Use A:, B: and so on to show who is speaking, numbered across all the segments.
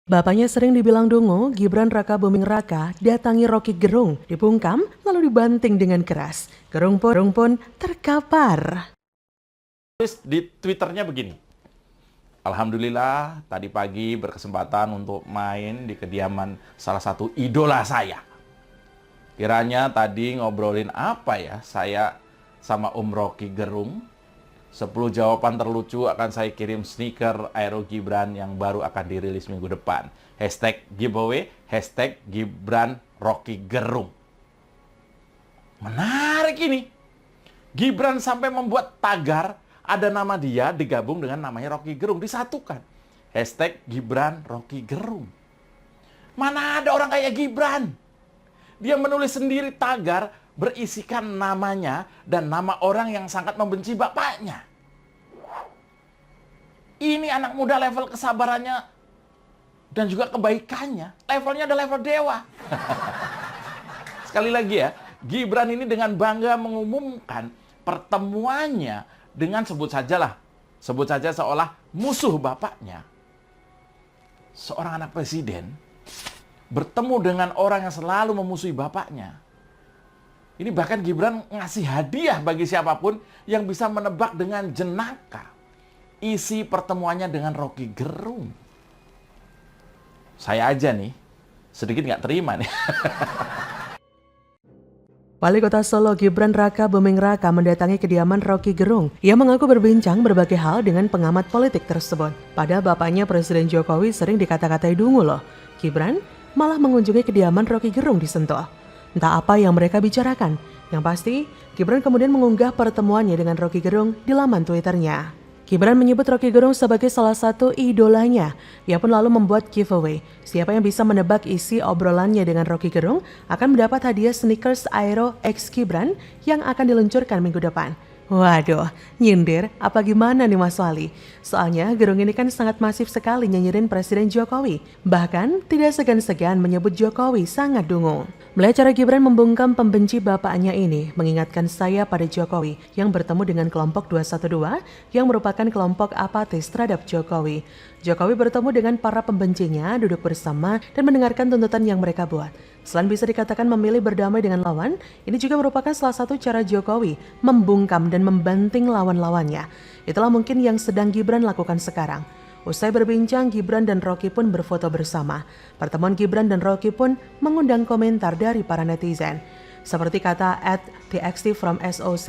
A: Bapaknya sering dibilang dungu, Gibran Raka Buming Raka datangi Rocky Gerung, dibungkam lalu dibanting dengan keras. Gerung pun terkapar.
B: Tulis di Twitternya begini. Alhamdulillah tadi pagi berkesempatan untuk main di kediaman salah satu idola saya. Kiranya tadi ngobrolin apa ya saya sama Om Rocky Gerung. 10 jawaban terlucu akan saya kirim sneaker Aero Gibran yang baru akan dirilis minggu depan. Hashtag giveaway, hashtag Gibran Rocky Gerung. Menarik ini. Gibran sampai membuat tagar ada nama dia digabung dengan namanya Rocky Gerung, disatukan. Hashtag Gibran Rocky Gerung. Mana ada orang kayak Gibran? Dia menulis sendiri tagar berisikan namanya dan nama orang yang sangat membenci bapaknya. Ini anak muda level kesabarannya dan juga kebaikannya, levelnya ada level dewa. Sekali lagi ya, Gibran ini dengan bangga mengumumkan pertemuannya dengan sebut saja seolah musuh bapaknya. Seorang anak presiden bertemu dengan orang yang selalu memusuhi bapaknya. Ini bahkan Gibran ngasih hadiah bagi siapapun yang bisa menebak dengan jenaka isi pertemuannya dengan Rocky Gerung. Saya aja nih, sedikit nggak terima nih.
A: Wali Kota Solo Gibran Raka Buming Raka mendatangi kediaman Rocky Gerung. Ia mengaku berbincang berbagai hal dengan pengamat politik tersebut. Padahal bapaknya Presiden Jokowi sering dikata-katai dungu loh. Gibran malah mengunjungi kediaman Rocky Gerung di Sentul. Entah apa yang mereka bicarakan. Yang pasti, Gibran kemudian mengunggah pertemuannya dengan Rocky Gerung di laman Twitternya. Gibran menyebut Rocky Gerung sebagai salah satu idolanya. Ia pun lalu membuat giveaway. Siapa yang bisa menebak isi obrolannya dengan Rocky Gerung akan mendapat hadiah sneakers Aero X Gibran yang akan diluncurkan minggu depan. Waduh, nyindir apa gimana nih Mas Wali? Soalnya Gerung ini kan sangat masif sekali nyinyirin Presiden Jokowi. Bahkan tidak segan-segan menyebut Jokowi sangat dungu. Melihat cara Gibran membungkam pembenci bapaknya ini mengingatkan saya pada Jokowi yang bertemu dengan kelompok 212 yang merupakan kelompok apatis terhadap Jokowi. Jokowi bertemu dengan para pembencinya, duduk bersama dan mendengarkan tuntutan yang mereka buat. Selain bisa dikatakan memilih berdamai dengan lawan, ini juga merupakan salah satu cara Jokowi membungkam dan membanting lawan-lawannya. Itulah mungkin yang sedang Gibran lakukan sekarang. Usai berbincang, Gibran dan Rocky pun berfoto bersama. Pertemuan Gibran dan Rocky pun mengundang komentar dari para netizen. Seperti kata @txt_from_soc,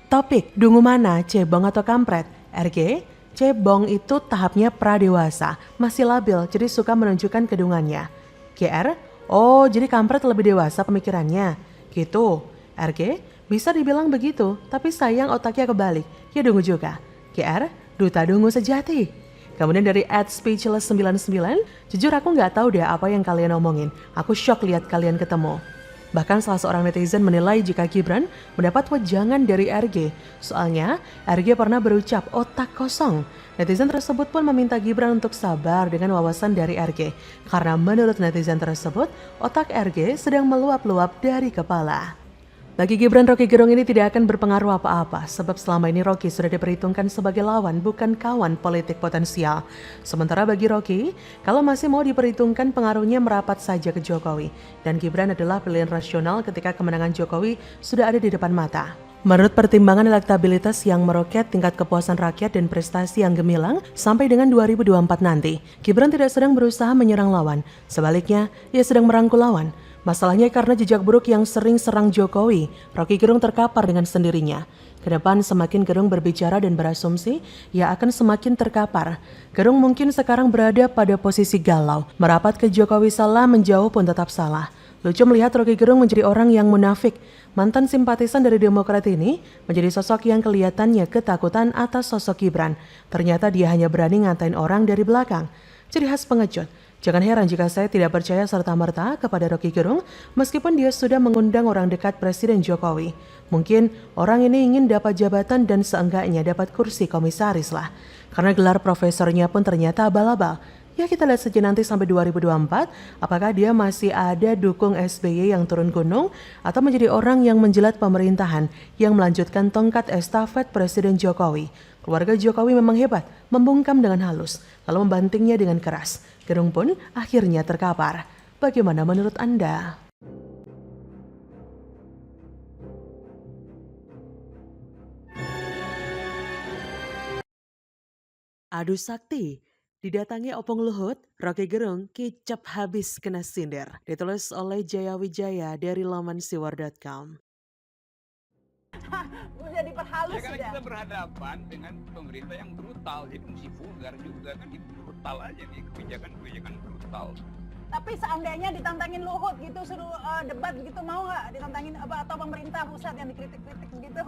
A: topik, dungu mana, cebong atau kampret? RG, cebong itu tahapnya pradewasa, masih labil jadi suka menunjukkan kedungannya. GR, oh jadi kampret lebih dewasa pemikirannya. Gitu. RG, bisa dibilang begitu, tapi sayang otaknya kebalik. Ya dungu juga. GR, duta dungu sejati. Kemudian dari @speechless99, jujur aku nggak tahu deh apa yang kalian omongin. Aku shock lihat kalian ketemu. Bahkan salah seorang netizen menilai jika Gibran mendapat wejangan dari RG. Soalnya RG pernah berucap otak kosong. Netizen tersebut pun meminta Gibran untuk sabar dengan wawasan dari RG. Karena menurut netizen tersebut, otak RG sedang meluap-luap dari kepala. Bagi Gibran, Rocky Gerung ini tidak akan berpengaruh apa-apa sebab selama ini Rocky sudah diperhitungkan sebagai lawan bukan kawan politik potensial. Sementara bagi Rocky, kalau masih mau diperhitungkan pengaruhnya merapat saja ke Jokowi. Dan Gibran adalah pilihan rasional ketika kemenangan Jokowi sudah ada di depan mata. Menurut pertimbangan elektabilitas yang meroket, tingkat kepuasan rakyat dan prestasi yang gemilang sampai dengan 2024 nanti, Gibran tidak sedang berusaha menyerang lawan. Sebaliknya, ia sedang merangkul lawan. Masalahnya karena jejak buruk yang sering serang Jokowi, Rocky Gerung terkapar dengan sendirinya. Kedepan semakin Gerung berbicara dan berasumsi, ia akan semakin terkapar. Gerung mungkin sekarang berada pada posisi galau, merapat ke Jokowi salah, menjauh pun tetap salah. Lucu melihat Rocky Gerung menjadi orang yang munafik. Mantan simpatisan dari Demokrat ini menjadi sosok yang kelihatannya ketakutan atas sosok Gibran. Ternyata dia hanya berani ngatain orang dari belakang. Ciri khas pengecut. Jangan heran jika saya tidak percaya serta-merta kepada Rocky Gerung meskipun dia sudah mengundang orang dekat Presiden Jokowi. Mungkin orang ini ingin dapat jabatan dan seenggaknya dapat kursi komisaris lah. Karena gelar profesornya pun ternyata abal-abal. Ya kita lihat saja nanti sampai 2024 apakah dia masih ada dukung SBY yang turun gunung atau menjadi orang yang menjilat pemerintahan yang melanjutkan tongkat estafet Presiden Jokowi. Keluarga Jokowi memang hebat, membungkam dengan halus, lalu membantingnya dengan keras. Gerung pun akhirnya terkapar. Bagaimana menurut Anda? Adu sakti, didatangi Opung Luhut, Rocky Gerung kicap habis kena sindir. Ditulis oleh Jaya Wijaya dari laman siwar.com.
C: Udah diperhalus
D: Ya karena
C: sudah.
D: kita berhadapan dengan pemerintah yang brutal, jadi mesti vulgar juga kan, brutal aja nih kebijakan-kebijakan brutal.
C: Tapi seandainya ditantangin Luhut gitu suruh debat gitu, mau nggak ditantangin apa atau pemerintah pusat yang dikritik-kritik begitu?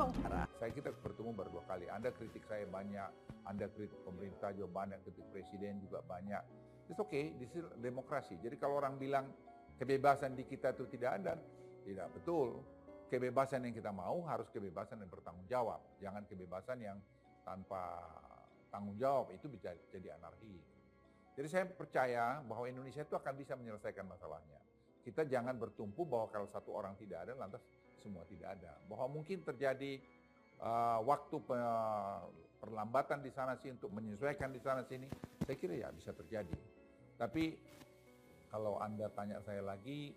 E: Saya kita bertemu baru 2 kali. Anda kritik saya banyak, Anda kritik pemerintah juga banyak, kritik presiden juga banyak. It's okay, this is demokrasi. Jadi kalau orang bilang kebebasan di kita itu tidak ada, tidak betul. Kebebasan yang kita mau harus kebebasan yang bertanggung jawab. Jangan kebebasan yang tanpa tanggung jawab, itu bisa jadi anarki. Jadi saya percaya bahwa Indonesia itu akan bisa menyelesaikan masalahnya. Kita jangan bertumpu bahwa kalau satu orang tidak ada, lantas semua tidak ada. Bahwa mungkin terjadi waktu perlambatan di sana sini untuk menyesuaikan di sana sini, saya kira ya bisa terjadi. Tapi kalau Anda tanya saya lagi,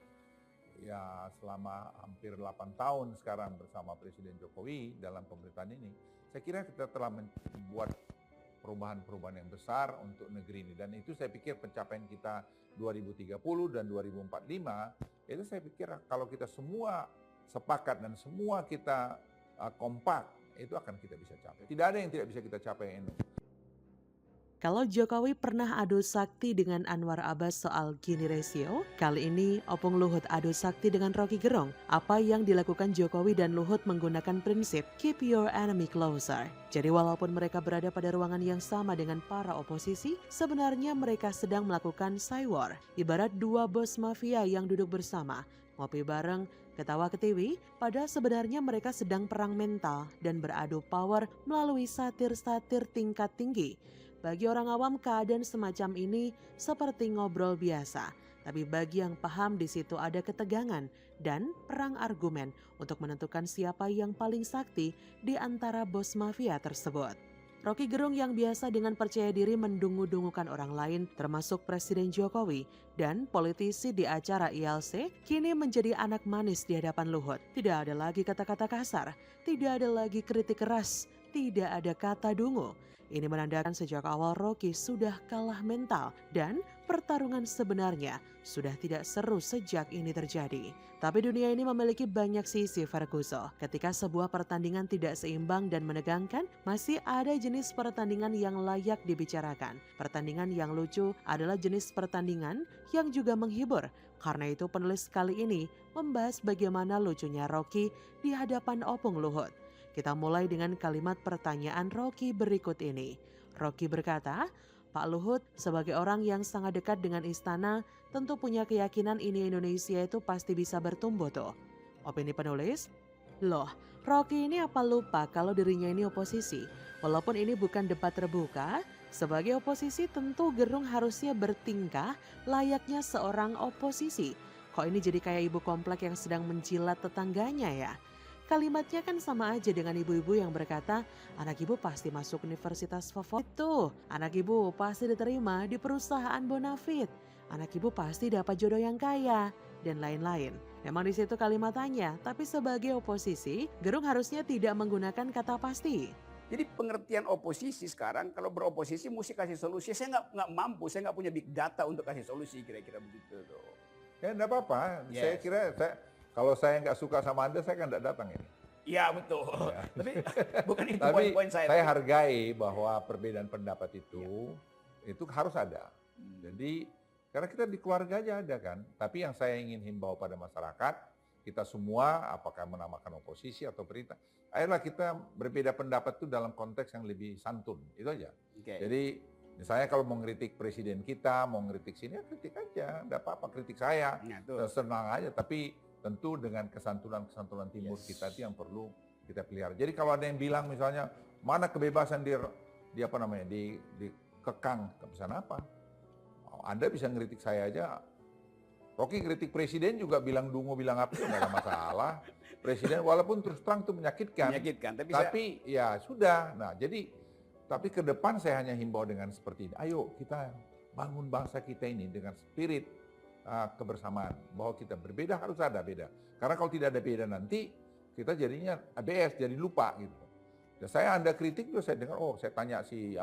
E: ya selama hampir 8 tahun sekarang bersama Presiden Jokowi dalam pemerintahan ini, saya kira kita telah membuat perubahan-perubahan yang besar untuk negeri ini. Dan itu saya pikir pencapaian kita 2030 dan 2045, itu saya pikir kalau kita semua sepakat dan semua kita kompak, itu akan kita bisa capai. Tidak ada yang tidak bisa kita capai ini.
A: Kalau Jokowi pernah adu sakti dengan Anwar Abbas soal Gini ratio, kali ini Opung Luhut adu sakti dengan Rocky Gerung. Apa yang dilakukan Jokowi dan Luhut menggunakan prinsip keep your enemy closer. Jadi walaupun mereka berada pada ruangan yang sama dengan para oposisi, sebenarnya mereka sedang melakukan cywar. Ibarat dua bos mafia yang duduk bersama, ngopi bareng, ketawa ketiwi, padahal sebenarnya mereka sedang perang mental dan beradu power melalui satir-satir tingkat tinggi. Bagi orang awam keadaan semacam ini seperti ngobrol biasa, tapi bagi yang paham di situ ada ketegangan dan perang argumen untuk menentukan siapa yang paling sakti di antara bos mafia tersebut. Rocky Gerung yang biasa dengan percaya diri mendungu-dungukan orang lain termasuk Presiden Jokowi dan politisi di acara ILC kini menjadi anak manis di hadapan Luhut. Tidak ada lagi kata-kata kasar, tidak ada lagi kritik keras, tidak ada kata dungu. Ini menandakan sejak awal Rocky sudah kalah mental dan pertarungan sebenarnya sudah tidak seru sejak ini terjadi. Tapi dunia ini memiliki banyak sisi, Ferguson. Ketika sebuah pertandingan tidak seimbang dan menegangkan, masih ada jenis pertandingan yang layak dibicarakan. Pertandingan yang lucu adalah jenis pertandingan yang juga menghibur. Karena itu penulis kali ini membahas bagaimana lucunya Rocky di hadapan Opung Luhut. Kita mulai dengan kalimat pertanyaan Rocky berikut ini. Rocky berkata, Pak Luhut sebagai orang yang sangat dekat dengan istana tentu punya keyakinan ini Indonesia itu pasti bisa bertumbuh tuh. Opini penulis, loh Rocky ini apa lupa kalau dirinya ini oposisi? Walaupun ini bukan debat terbuka, sebagai oposisi tentu Gerung harusnya bertingkah layaknya seorang oposisi. Kok ini jadi kayak ibu komplek yang sedang menjilat tetangganya ya? Kalimatnya kan sama aja dengan ibu-ibu yang berkata, anak ibu pasti masuk universitas favorit tuh, anak ibu pasti diterima di perusahaan bonafit, anak ibu pasti dapat jodoh yang kaya, dan lain-lain. Memang di situ kalimatannya, tapi sebagai oposisi, Gerung harusnya tidak menggunakan kata pasti.
D: Jadi pengertian oposisi sekarang, kalau beroposisi mesti kasih solusi. Saya nggak mampu, saya nggak punya big data untuk kasih solusi, kira-kira begitu tuh.
E: Ya enggak apa-apa,
D: Yes.
E: saya kira kalau saya nggak suka sama Anda, saya kan nggak datang ini.
D: Iya betul.
E: Ya.
D: Tapi bukan itu
E: Tapi
D: poin-poin saya.
E: saya hargai bahwa perbedaan pendapat itu harus ada. Jadi karena kita di keluarga aja ada kan. Tapi yang saya ingin himbau pada masyarakat, kita semua apakah menamakan oposisi atau perintah, ayolah kita berbeda pendapat itu dalam konteks yang lebih santun, itu aja.
D: Oke.
E: Jadi misalnya kalau mau ngeritik presiden kita, mau ngeritik sini, ya kritik aja, enggak apa-apa kritik saya,
D: Nah, tuh.
E: senang aja. Tapi tentu dengan kesantunan-kesantunan timur
D: Yes.
E: kita itu yang perlu kita pelihara. Jadi kalau ada yang bilang misalnya mana kebebasan di apa namanya dikekang, kebebasan apa? Anda bisa ngeritik saya aja. Rocky kritik presiden juga bilang dungu, bilang apa, nggak ada masalah. Presiden walaupun terus terang itu menyakitkan.
D: Menyakitkan, tapi
E: ya sudah. Nah, jadi Tapi ke depan saya hanya himbau dengan seperti ini. Ayo kita bangun bangsa kita ini dengan spirit kebersamaan. Bahwa kita berbeda harus ada beda. Karena kalau tidak ada beda nanti kita jadinya ABS, jadi lupa gitu. Ya, saya Anda kritik juga saya dengar, saya tanya si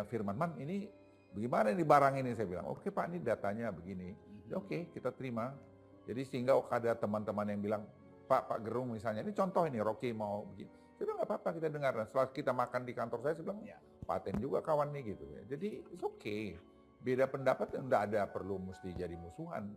E: Firman, Man ini bagaimana ini barang ini? Saya bilang, oke Pak, ini datanya begini. Ya, oke, kita terima. Jadi sehingga ada teman-teman yang bilang, Pak Gerung misalnya, ini contoh ini Rocky mau begini. Saya bilang nggak apa-apa kita dengar. Nah, setelah kita makan di kantor saya bilang, paten juga kawan nih gitu ya. Jadi it's okay. Beda pendapat enggak ada perlu mesti jadi musuhan.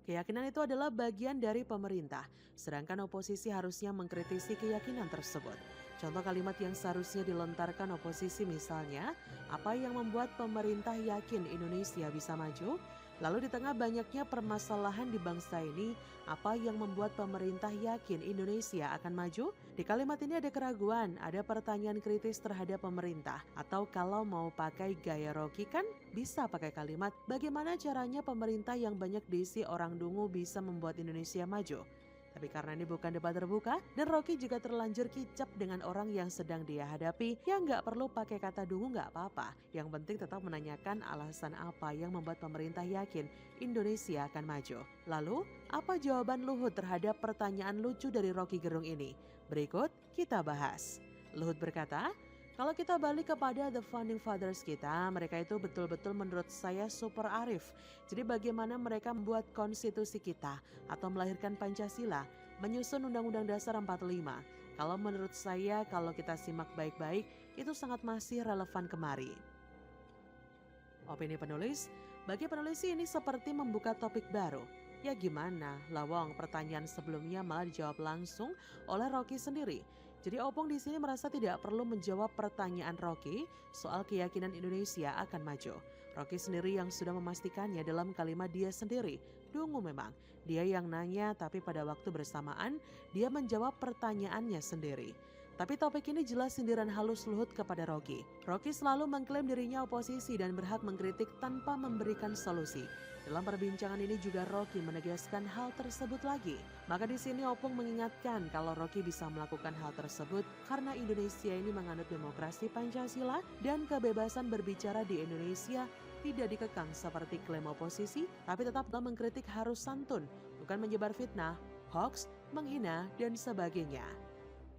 A: Keyakinan itu adalah bagian dari pemerintah, sedangkan oposisi harusnya mengkritisi keyakinan tersebut. Contoh kalimat yang seharusnya dilontarkan oposisi misalnya, apa yang membuat pemerintah yakin Indonesia bisa maju? Lalu di tengah banyaknya permasalahan di bangsa ini, apa yang membuat pemerintah yakin Indonesia akan maju? Di kalimat ini ada keraguan, ada pertanyaan kritis terhadap pemerintah. Atau kalau mau pakai gaya Rocky kan bisa pakai kalimat, bagaimana caranya pemerintah yang banyak diisi orang dungu bisa membuat Indonesia maju? Tapi karena ini bukan debat terbuka, dan Rocky juga terlanjur kicap dengan orang yang sedang dia hadapi, ya nggak perlu pakai kata dungu nggak apa-apa. Yang penting tetap menanyakan alasan apa yang membuat pemerintah yakin Indonesia akan maju. Lalu, apa jawaban Luhut terhadap pertanyaan lucu dari Rocky Gerung ini? Berikut kita bahas. Luhut berkata, kalau kita balik kepada the founding fathers kita, mereka itu betul-betul menurut saya super arif. Jadi bagaimana mereka membuat konstitusi kita atau melahirkan Pancasila, menyusun Undang-Undang Dasar 45. Kalau menurut saya, kalau kita simak baik-baik, itu sangat masih relevan kemari. Opini penulis, bagi penulis ini seperti membuka topik baru. Ya gimana, lawang pertanyaan sebelumnya malah dijawab langsung oleh Rocky sendiri. Jadi Opung di sini merasa tidak perlu menjawab pertanyaan Rocky soal keyakinan Indonesia akan maju. Rocky sendiri yang sudah memastikannya dalam kalimat dia sendiri. Dungu memang, dia yang nanya tapi pada waktu bersamaan dia menjawab pertanyaannya sendiri. Tapi topik ini jelas sindiran halus Luhut kepada Rocky. Rocky selalu mengklaim dirinya oposisi dan berhak mengkritik tanpa memberikan solusi. Dalam perbincangan ini juga Rocky menegaskan hal tersebut lagi. Maka di sini Opung mengingatkan kalau Rocky bisa melakukan hal tersebut karena Indonesia ini menganut demokrasi Pancasila dan kebebasan berbicara di Indonesia tidak dikekang seperti klaim oposisi, tapi tetap mengkritik harus santun, bukan menyebar fitnah, hoax, menghina, dan sebagainya.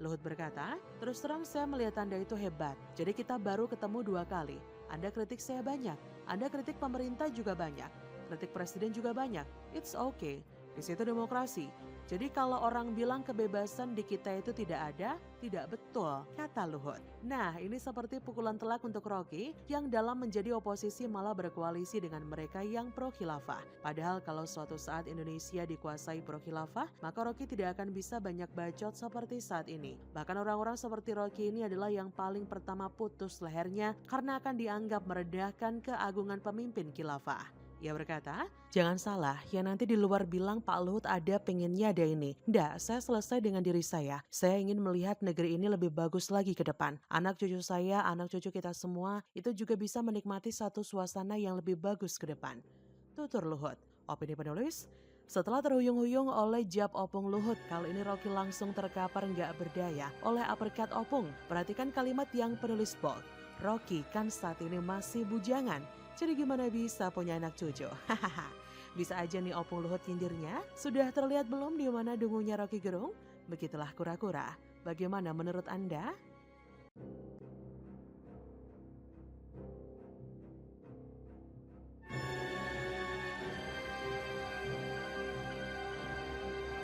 A: Luhut berkata, terus terang saya melihat Anda itu hebat, jadi kita baru ketemu 2 kali. Anda kritik saya banyak, Anda kritik pemerintah juga banyak, kritik presiden juga banyak. It's okay, di situ demokrasi. Jadi kalau orang bilang kebebasan di kita itu tidak ada, tidak betul, kata Luhut. Nah, ini seperti pukulan telak untuk Rocky yang dalam menjadi oposisi malah berkoalisi dengan mereka yang pro khilafah. Padahal kalau suatu saat Indonesia dikuasai pro khilafah, maka Rocky tidak akan bisa banyak bacot seperti saat ini. Bahkan orang-orang seperti Rocky ini adalah yang paling pertama putus lehernya karena akan dianggap merendahkan keagungan pemimpin khilafah. Ia berkata, jangan salah, yang nanti di luar bilang Pak Luhut ada pengennya ada ini. Nggak, saya selesai dengan diri saya. Saya ingin melihat negeri ini lebih bagus lagi ke depan. Anak cucu saya, anak cucu kita semua, itu juga bisa menikmati satu suasana yang lebih bagus ke depan. Tutur Luhut. Opini penulis, setelah terhuyung-huyung oleh jab Opung Luhut, kali ini Rocky langsung terkapar nggak berdaya oleh uppercut Opung. Perhatikan kalimat yang penulis bold. Rocky kan saat ini masih bujangan. Jadi gimana bisa punya anak cucu? Hahaha. Bisa aja nih Opung Luhut nyindirnya. Sudah terlihat belum di mana dungunya Rocky Gerung? Begitulah kura-kura. Bagaimana menurut Anda?